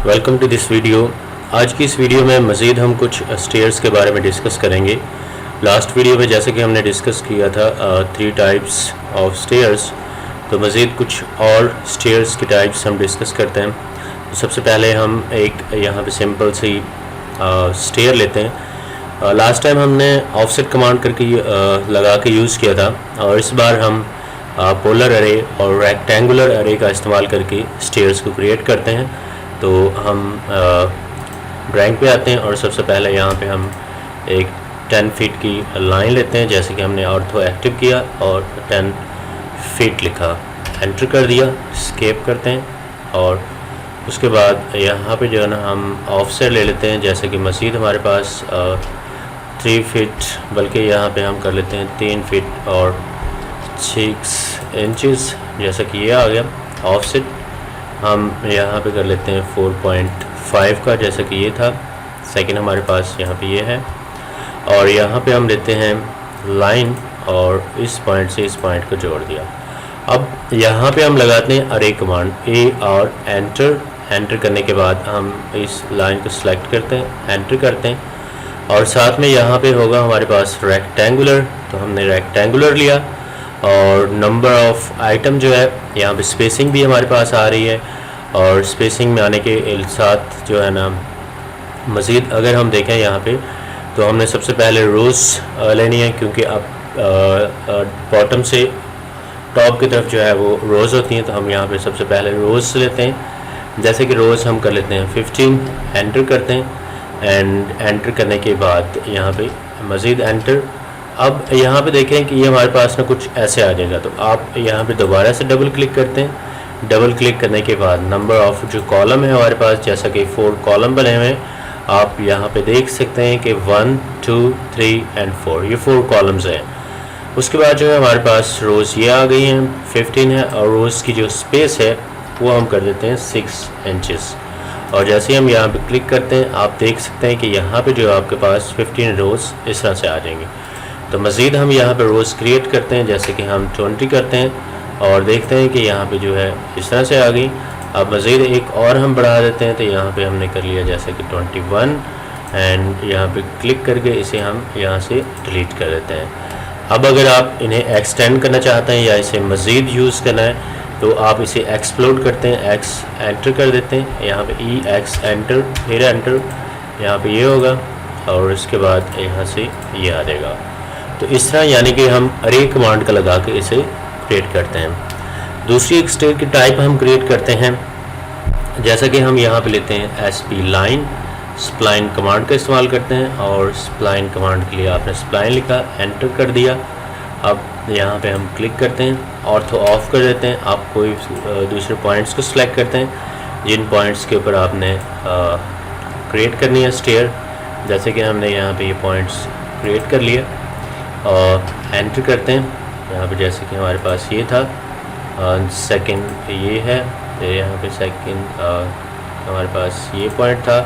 Welcome to this video. आज की इस वीडियो में मज़ीद हम कुछ स्टेयर्स के बारे में डिस्कस करेंगे। लास्ट वीडियो में जैसे कि हमने डिस्कस किया था 3 टाइप्स ऑफ स्टेयर्स, तो मज़ीद कुछ और स्टेयर्स की टाइप्स हम डिस्कस करते हैं। तो सबसे पहले हम एक यहाँ पे सिंपल सी स्टेयर लेते हैं। लास्ट टाइम हमने ऑफसेट कमांड करके लगा के यूज़ किया था, और इस बार हम पोलर अरे और रेक्टेंगुलर अरे का इस्तेमाल करके स्टेयर्स को क्रिएट करते हैं। तो हम ड्राइंग पे आते हैं और सबसे पहले यहाँ पे हम एक 10 फीट की लाइन लेते हैं, जैसे कि हमने ऑर्थो एक्टिव किया और 10 फीट लिखा, एंटर कर दिया, स्केप करते हैं। और उसके बाद यहाँ पे जो है ना हम ऑफसेट ले लेते हैं, जैसे कि मज़ीद हमारे पास 3 फीट, बल्कि यहाँ पे हम कर लेते हैं 3 फीट और 6 इंचेस, जैसा कि ये आ गया ऑफसेट। हम यहाँ पे कर लेते हैं 4.5 का, जैसा कि ये था। सेकंड हमारे पास यहाँ पे ये है, और यहाँ पे हम लेते हैं लाइन और इस पॉइंट से इस पॉइंट को जोड़ दिया। अब यहाँ पे हम लगाते हैं अरे कमांड, ए और एंटर करने के बाद हम इस लाइन को सिलेक्ट करते हैं, एंटर करते हैं, और साथ में यहाँ पे होगा हमारे पास रेक्टेंगुलर, तो हमने रेक्टेंगुलर लिया। और नंबर ऑफ़ आइटम जो है, यहाँ पे स्पेसिंग भी हमारे पास आ रही है, और स्पेसिंग में आने के साथ जो है ना मज़ीद अगर हम देखें यहाँ पे, तो हमने सबसे पहले रोज़ लेनी है, क्योंकि अब बॉटम से टॉप की तरफ जो है वो रोज़ होती हैं। तो हम यहाँ पे सबसे पहले रोज़ लेते हैं, जैसे कि रोज़ हम कर लेते हैं 15, एंटर करते हैं, एंड एंटर करने के बाद यहाँ पे मज़ीद एंटर। अब यहाँ पे देखें कि ये हमारे पास ना कुछ ऐसे आ जाएगा, तो आप यहाँ पे दोबारा से डबल क्लिक करते हैं। डबल क्लिक करने के बाद नंबर ऑफ़ जो कॉलम है हमारे पास, जैसा कि 4 कॉलम बने हुए हैं, आप यहाँ पे देख सकते हैं कि 1, 2, 3 एंड 4, ये 4 कॉलम्स हैं। उसके बाद जो है हमारे पास रोज़ ये आ गई हैं, 15 है, और रोज़ की जो स्पेस है वो हम कर देते हैं 6 इंचेस। और जैसे हम यहाँ पे क्लिक करते हैं, आप देख सकते हैं कि यहाँ पे जो आपके पास 15 रोज़ इस तरह से आ जाएंगे। तो मज़ीद हम यहाँ पे रोज़ क्रिएट करते हैं, जैसे कि हम 20 करते हैं, और देखते हैं कि यहाँ पे जो है इस तरह से आ गई। अब मज़ीद एक और हम बढ़ा देते हैं, तो यहाँ पे हमने कर लिया जैसे कि 21, एंड यहाँ पे क्लिक करके इसे हम यहाँ से डिलीट कर देते हैं। अब अगर आप इन्हें एक्सटेंड करना चाहते हैं या इसे मज़ीद यूज़ करना है, तो आप इसे एक्सप्लोड करते हैं, एक्स एंटर कर देते हैं, यहाँ पे ई एक्स एंटर, फिर एंटर, यहाँ पे ये होगा, और उसके बाद यहाँ से ये आ जाएगा। तो इस तरह यानी कि हम अरे कमांड का लगा के इसे क्रिएट करते हैं। दूसरी एक स्टेयर की टाइप हम क्रिएट करते हैं, जैसा कि हम यहाँ पे लेते हैं एसपी लाइन, स्प्लाइन कमांड का इस्तेमाल करते हैं, और स्प्लाइन कमांड के लिए आपने स्प्लाइन लिखा, एंटर कर दिया। अब यहाँ पे हम क्लिक करते हैं, ऑर्थो ऑफ कर देते हैं। आप कोई दूसरे पॉइंट्स को सिलेक्ट करते हैं जिन पॉइंट्स के ऊपर आपने क्रिएट करनी है स्टेयर, जैसे कि हमने यहाँ पे ये पॉइंट्स क्रिएट कर लिया, और एंटर करते हैं। यहाँ पे जैसे कि हमारे पास ये था, सेकंड ये है, यहाँ पे सेकंड हमारे पास ये पॉइंट था,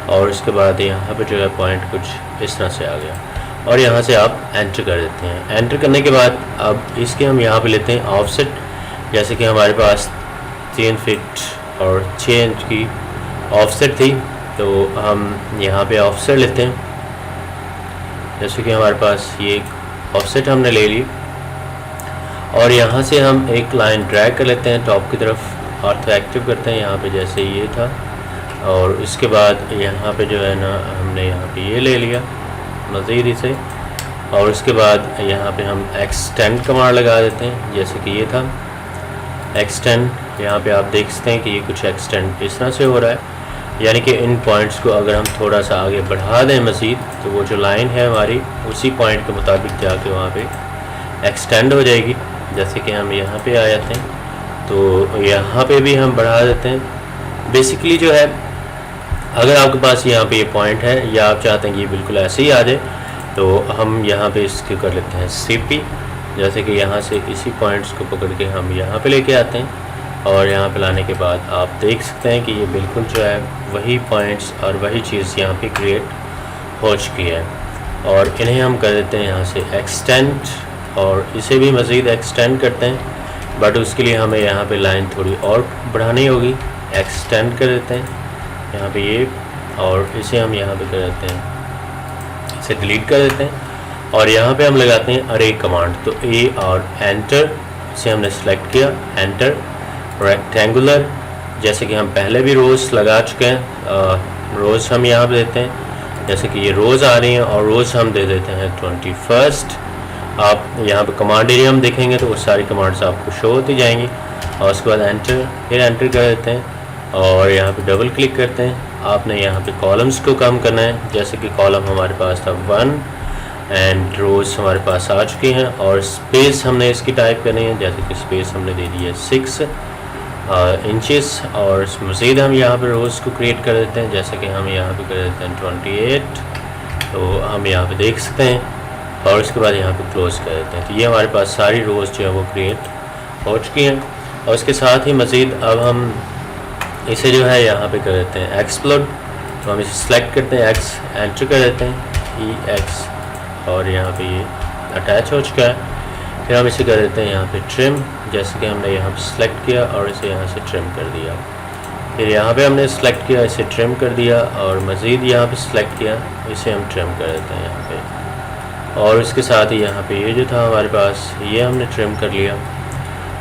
और उसके बाद यहाँ पे जो है पॉइंट कुछ इस तरह से आ गया, और यहाँ से आप एंटर कर देते हैं। एंटर करने के बाद अब इसके हम यहाँ पे लेते हैं ऑफसेट, जैसे कि हमारे पास 3 फीट और 6 इंच की ऑफसेट थी, तो हम यहाँ पे ऑफसेट लेते हैं, जैसे कि हमारे पास ये ऑफसेट हमने ले ली, और यहाँ से हम एक लाइन ड्रैग कर लेते हैं टॉप की तरफ, ऑर्थो एक्टिव करते हैं यहाँ पे जैसे ये था, और इसके बाद यहाँ पे जो है ना हमने यहाँ पे ये ले लिया मज़ीद इसे, और उसके बाद यहाँ पे हम एक्सटेंड कमांड लगा देते हैं, जैसे कि ये था एक्सटेंड। यहाँ पे आप देख सकते हैं कि ये कुछ एक्सटेंड इस तरह से हो रहा है, यानी कि इन पॉइंट्स को अगर हम थोड़ा सा आगे बढ़ा दें मज़ीद, तो वो जो लाइन है हमारी उसी पॉइंट के मुताबिक जाके वहाँ पे एक्सटेंड हो जाएगी। जैसे कि हम यहाँ पे आ जाते हैं, तो यहाँ पे भी हम बढ़ा देते हैं। बेसिकली जो है, अगर आपके पास यहाँ पे ये पॉइंट है, या आप चाहते हैं कि ये बिल्कुल ऐसे ही आ जाए, तो हम यहाँ पे इसके कर लेते हैं CP, जैसे कि यहाँ से इसी पॉइंट्स को पकड़ के हम यहाँ पे लेके आते हैं, और यहाँ पे लाने के बाद आप देख सकते हैं कि ये बिल्कुल जो है वही पॉइंट्स और वही चीज़ यहाँ पे क्रिएट हो चुकी है। और इन्हें हम कर देते हैं यहाँ से एक्सटेंड, और इसे भी मज़ीद एक्सटेंड करते हैं, बट उसके लिए हमें यहाँ पे लाइन थोड़ी और बढ़ानी होगी। एक्सटेंड कर देते हैं, यहाँ पे ये, और इसे हम यहाँ पे कर देते हैं, इसे डिलीट कर देते हैं और यहाँ पे हम लगाते हैं अरे कमांड। तो ए और एंटर, इसे हमने सेलेक्ट किया, एंटर, रेक्टेंगुलर, जैसे कि हम पहले भी रोज़ लगा चुके हैं, रोज़ हम यहाँ पे देते हैं, जैसे कि ये रोज़ आ रही हैं और रोज़ हम दे देते हैं 21। आप यहाँ पे कमांड एरिया हम देखेंगे तो वो सारी कमांड्स आपको शो होती जाएंगी। और उसके बाद एंटर, फिर एंटर कर देते हैं और यहाँ पे डबल क्लिक करते हैं। आपने यहाँ पे कॉलम्स को कम करना है, जैसे कि कॉलम हमारे पास था 1 एंड रोज़ हमारे पास आ चुकी हैं, और स्पेस हमने इसकी टाइप करनी है, जैसे कि स्पेस हमने दे दी है 6 इंचेस। और मज़ीद हम यहाँ पे रोज़ को क्रिएट कर देते हैं, जैसे कि हम यहाँ पे कर देते हैं 28, तो हम यहाँ पे देख सकते हैं, और उसके बाद यहाँ पे क्लोज़ कर देते हैं। तो ये हमारे पास सारी रोज़ जो है वो क्रिएट हो चुकी हैं। और उसके साथ ही मज़ीद अब हम इसे जो है यहाँ पे कर देते हैं एक्सप्लोड, तो हम इसे सेलेक्ट करते हैं, एक्स एंटर कर देते हैं, EX, और यहाँ पे ये अटैच हो चुका है। फिर हम इसे कर देते हैं यहाँ पे ट्रिम, जैसे कि हमने यहाँ पे सेलेक्ट किया और इसे यहाँ से ट्रिम कर दिया। फिर यहाँ पे हमने सेलेक्ट किया, इसे ट्रिम कर दिया, और मज़ीद यहाँ पे सेलेक्ट किया, इसे हम ट्रिम कर देते हैं यहाँ पे। और इसके साथ ही यहाँ पे ये जो था हमारे पास, ये हमने ट्रिम कर लिया।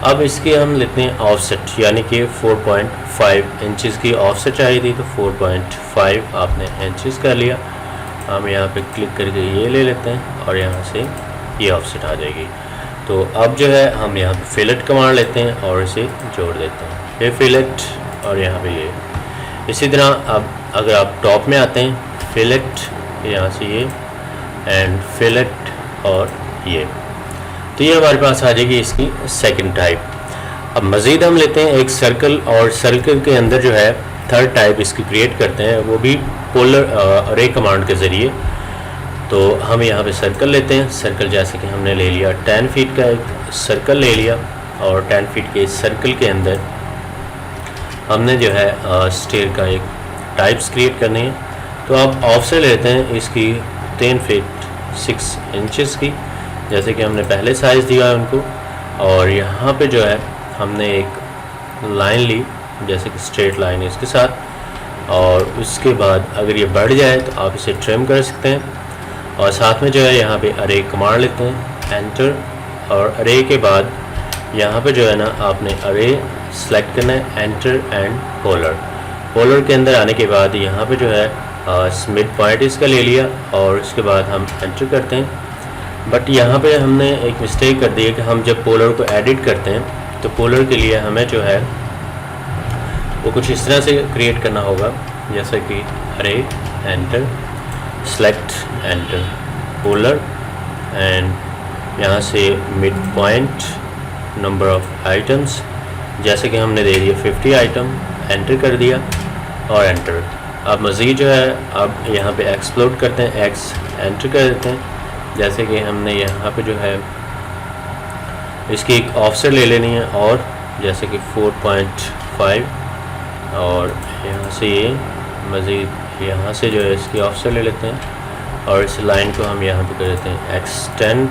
अब इसकी हम लेते हैं ऑफसेट, यानी कि 4.5 इंचज़ की ऑफसेट चाहिए थी, तो 4.5 आपने इंचज़ कर लिया। हम यहाँ पे क्लिक करके ये ले लेते हैं और यहाँ से ये ऑफसेट आ जाएगी। तो अब जो है हम यहाँ पे फिलेट कमांड लेते हैं और इसे जोड़ देते हैं, ये फिलेट, और यहाँ पे ये। इसी तरह अब अगर आप टॉप में आते हैं, फिलेट, यहाँ से ये, एंड फिलेट, और ये, तो ये हमारे पास आ जाएगी इसकी सेकंड टाइप। अब मज़ीद हम लेते हैं एक सर्कल, और सर्कल के अंदर जो है थर्ड टाइप इसकी क्रिएट करते हैं, वो भी पोलर अरे कमांड के ज़रिए। तो हम यहाँ पे सर्कल लेते हैं, सर्कल जैसे कि हमने ले लिया 10 फीट का एक सर्कल ले लिया, और 10 फीट के सर्कल के अंदर हमने जो है स्टेयर का एक टाइप्स क्रिएट करनी है। तो आप ऑफसेट लेते हैं इसकी 10 फीट 6 इंचज़ की, जैसे कि हमने पहले साइज़ दिया है उनको। और यहाँ पे जो है हमने एक लाइन ली, जैसे कि स्ट्रेट लाइन है इसके साथ, और उसके बाद अगर ये बढ़ जाए तो आप इसे ट्रिम कर सकते हैं। और साथ में जो है यहाँ पे अरे कमांड लेते हैं, एंटर, और अरे के बाद यहाँ पे जो है ना आपने अरे सेलेक्ट करना है, एंटर एंड पोलर। पोलर के अंदर आने के बाद यहाँ पे जो है मिड पॉइंट इसका ले लिया, और उसके बाद हम एंटर करते हैं। बट यहाँ पे हमने एक मिस्टेक कर दी है कि हम जब पोलर को एडिट करते हैं तो पोलर के लिए हमें जो है वो कुछ इस तरह से क्रिएट करना होगा, जैसे कि अरे, enter, select, enter, polar, and यहाँ से mid point, number of items, जैसे कि हमने दे दिया 50 आइटम, एंटर कर दिया और एंटर। अब मज़ीद जो है अब यहाँ पे एक्सप्लोड करते हैं, एक्स एंटर कर देते हैं, जैसे कि हमने यहाँ पे जो है इसकी एक ऑफसेट ले लेनी है, और जैसे कि 4.5, और यहाँ से ये मज़ीद यहाँ से जो है इसकी ऑफसेट ले लेते हैं, और इस लाइन को हम यहाँ पे कर देते हैं एक्सटेंड,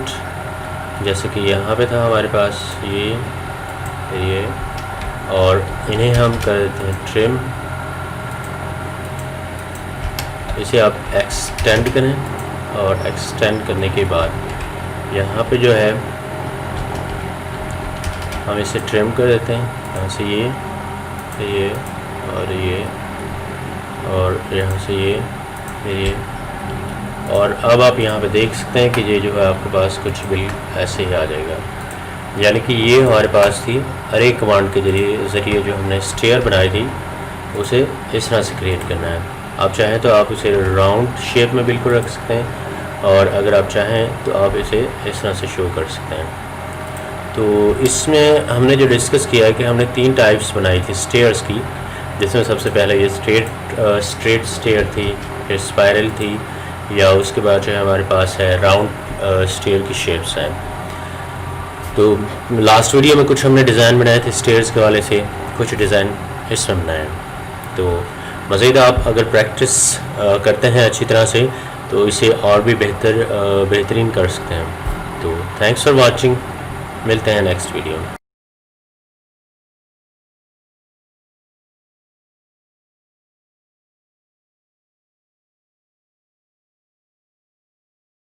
जैसे कि यहाँ पे था हमारे पास ये, और इन्हें हम कर देते हैं ट्रिम। इसे आप एक्सटेंड करें, और एक्सटेंड करने के बाद यहाँ पे जो है हम इसे ट्रिम कर देते हैं, यहाँ से ये, और यहाँ से ये, और अब आप यहाँ पे देख सकते हैं कि ये जो है आपके पास कुछ बिल ऐसे ही आ जाएगा। यानी कि ये हमारे पास थी अरे कमांड के ज़रिए जो हमने स्टेयर बनाई थी, उसे इस तरह से क्रिएट करना है। आप चाहें तो आप इसे राउंड शेप में बिल्कुल रख सकते हैं, और अगर आप चाहें तो आप इसे इस तरह से शो कर सकते हैं। तो इसमें हमने जो डिस्कस किया है कि हमने 3 टाइप्स बनाई थी स्टेयर्स की, जिसमें सबसे पहले ये स्ट्रेट स्टेयर थी, फिर स्पाइरल थी, या उसके बाद जो है हमारे पास है राउंड स्टेयर की शेप्स हैं। तो लास्ट वीडियो में कुछ हमने डिज़ाइन बनाए थे स्टेयर्स के वाले से, कुछ डिज़ाइन इसमें बनाए। तो मज़ीद आप अगर प्रैक्टिस करते हैं अच्छी तरह से तो इसे और भी बेहतरीन कर सकते हैं। तो थैंक्स फॉर वाचिंग, मिलते हैं नेक्स्ट वीडियो में।